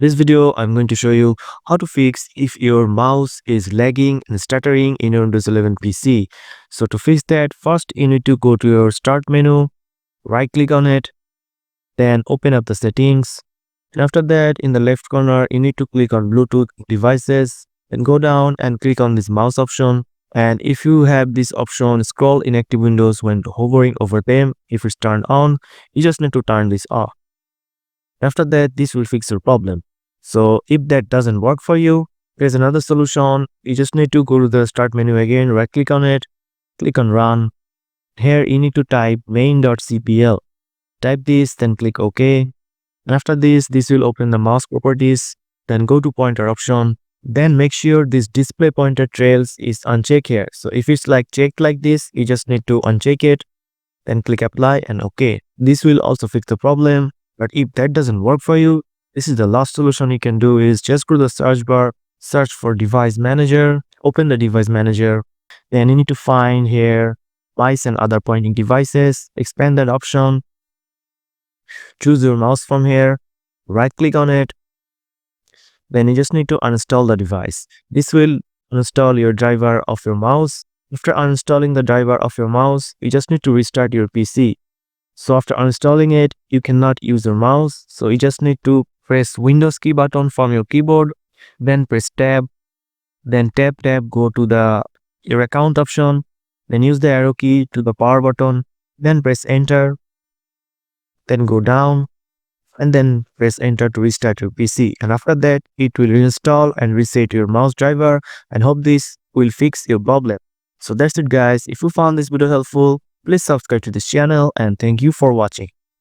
This video, I'm going to show you how to fix if your mouse is lagging and stuttering in your Windows 11 PC. So to fix that, first you need to go to your Start menu, right click on it, then open up the settings. And after that, in the left corner, you need to click on Bluetooth devices, then go down and click on this mouse option. And if you have this option, scroll in active windows when hovering over them. If it's turned on, you just need to turn this off. After that, this will fix your problem. So if that doesn't work for you, there's another solution. You just need to go to the Start menu again, right click on it, click on Run. Here you need to type main.cpl. Type this, then click OK. And after this will open the mouse properties. Then go to pointer option. Then make sure this display pointer trails is unchecked here. So if it's like checked like this, you just need to uncheck it. Then click apply and OK. This will also fix the problem. But if that doesn't work for you, this is the last solution you can do is just go to the search bar, search for device manager, open the device manager. Then you need to find here mice and other pointing devices, expand that option, choose your mouse from here, right click on it. Then you just need to uninstall the device. This will uninstall your driver of your mouse. After uninstalling the driver of your mouse, you just need to restart your PC. So after uninstalling it, you cannot use your mouse. So you just need to press Windows key button from your keyboard, then press tab, then tab, go to your account option, then use the arrow key to the power button, then press enter, then go down, and then press enter to restart your PC. And after that, it will reinstall and reset your mouse driver, and hope this will fix your problem. So that's it guys. If you found this video helpful, please subscribe to this channel and thank you for watching.